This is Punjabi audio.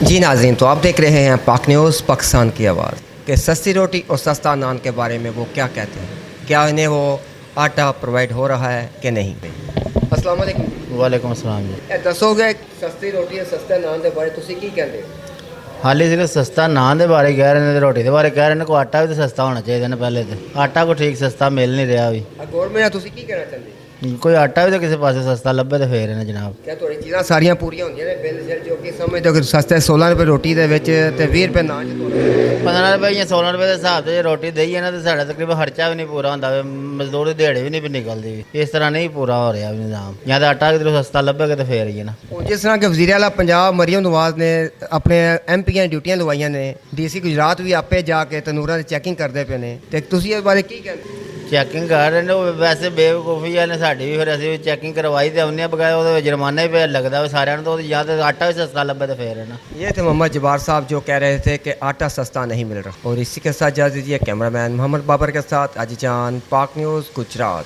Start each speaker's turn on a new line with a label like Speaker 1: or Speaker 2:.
Speaker 1: जी नाज़रीन, तो आप देख रहे हैं पाक न्यूज़ पाकिस्तान की आवाज़ कि सस्ती रोटी और सस्ता नान के बारे में वो क्या कहते हैं, क्या इन्हें वो आटा प्रोवाइड हो रहा है कि नहीं। अस्सलाम वालेकुम।
Speaker 2: वालेकुम अस्सलाम जी।
Speaker 1: ਇਹ ਦੱਸੋਗੇ ਸਸਤੀ ਰੋਟੀ ਅਤੇ ਸਸਤੇ ਨਾਨ ਦੇ ਬਾਰੇ ਤੁਸੀਂ ਕੀ ਕਹਿੰਦੇ ਹੋ?
Speaker 2: ਹਾਲੇ ਸਿਰਫ ਸਸਤਾ ਨਾਨ ਦੇ ਬਾਰੇ ਕਹਿ ਰਹੇ ਨੇ ਤੇ ਰੋਟੀ ਦੇ ਬਾਰੇ ਕਹਿ ਰਹੇ ਨੇ। ਕੋਈ ਆਟਾ ਵੀ ਤਾਂ ਸਸਤਾ ਹੋਣਾ ਚਾਹੀਦਾ ਨਾ। ਪਹਿਲੇ ਤੇ ਆਟਾ ਕੋਈ ਠੀਕ ਸਸਤਾ ਮਿਲ ਨਹੀਂ ਰਿਹਾ ਵੀ।
Speaker 1: ਗੌਰਮੈਂਟ ਨਾਲ ਤੁਸੀਂ ਕੀ ਕਹਿਣਾ ਚਾਹੁੰਦੇ ਹੋ?
Speaker 2: ਕੋਈ ਆਟਾ ਵੀ ਤਾਂ ਕਿਸੇ ਪਾਸੇ ਸਸਤਾ ਲੱਭੇ ਤੇ ਫੇਰ ਨੇ ਜਨਾਬ।
Speaker 1: ਕਿਆ ਤੁਹਾਡੀ ਚੀਜ਼ਾਂ ਸਾਰੀਆਂ ਪੂਰੀਆਂ ਹੁੰਦੀਆਂ ਨੇ ਬਿੱਲ ਸਿਰ ਜੋ ਕਿ ਸਮਝਦੇ ਹੋ ਕਿ ਸਸਤੇ 16 ਰੁਪਏ ਰੋਟੀ ਦੇ ਵਿੱਚ ਤੇ 20 ਰੁਪਏ ਨਾਨ 'ਚ ਤੁਹਾਡੇ
Speaker 2: 15 ਰੁਪਏ ਜਾਂ 16 ਰੁਪਏ ਦੇ ਹਿਸਾਬ ਤੇ ਜੇ ਰੋਟੀ ਦਈਏ ਨਾ ਤੇ ਸਾਡਾ ਤਕਰੀਬਨ ਖਰਚਾ ਵੀ ਨਹੀਂ ਪੂਰਾ ਹੁੰਦਾ ਵੇ। ਮਜ਼ਦੂਰ ਦੀ ਦਿਹਾੜੀ ਵੀ ਨਹੀਂ ਵੀ ਨਿਕਲਦੀ ਵੀ। ਇਸ ਤਰ੍ਹਾਂ ਨਹੀਂ ਪੂਰਾ ਹੋ ਰਿਹਾ ਵੀ ਨਿਜ਼ਾਮ। ਜਾਂ ਤਾਂ ਆਟਾ ਕਿਧਰੋਂ ਸਸਤਾ ਲੱਭੇਗਾ ਤੇ ਫੇਰ ਹੀ ਹੈ ਨਾ।
Speaker 1: ਹੁਣ ਜਿਸ ਤਰ੍ਹਾਂ ਕਿ ਵਜ਼ੀਰ ਆਲਾ ਪੰਜਾਬ ਮਰੀਮ ਨਵਾਜ਼ ਨੇ ਆਪਣੇ ਐਮਪੀਆਂ ਦੀ ਡਿਊਟੀਆਂ ਲਵਾਈਆਂ ਨੇ, ਡੀਸੀ ਗੁਜਰਾਤ ਵੀ ਆਪੇ ਜਾ ਕੇ ਤਨੂਰਾਂ ਦੀ ਚੈਕਿੰਗ ਕਰਦੇ ਪਏ ਨੇ, ਤੇ ਤੁਸੀਂ ਇਸ ਬਾਰੇ ਕੀ ਕਹਿੰਦੇ?
Speaker 2: ਚੈਕਿੰਗ ਕਰ ਰਹੇ ਨੇ ਉਹ ਵੈਸੇ ਬੇਵਕੂਫੀ ਆ ਨੇ ਸਾਡੀ ਵੀ। ਫਿਰ ਅਸੀਂ ਵੀ ਚੈਕਿੰਗ ਕਰਵਾਈ ਤੇ ਆਉਂਦੇ ਹਾਂ ਬਗੈਰ ਉਹਦੇ ਵਿੱਚ ਜੁਰਮਾਨਾ ਹੀ ਪਿਆ ਲੱਗਦਾ ਵੇ ਸਾਰਿਆਂ ਨੂੰ। ਤਾਂ ਜਾਂ ਤਾਂ ਆਟਾ ਵੀ ਸਸਤਾ ਲੱਭੇ ਤੇ ਫੇਰ ਹੈ ਨਾ।
Speaker 1: ये थे मोहम्मद जब्बार साहब जो कह रहे थे कि आटा सस्ता नहीं मिल रहा। और इसी के साथ इजाज़त दीजिए कैमरामैन मोहम्मद बाबर के साथ अजीजान, पाक न्यूज़, गुजरात।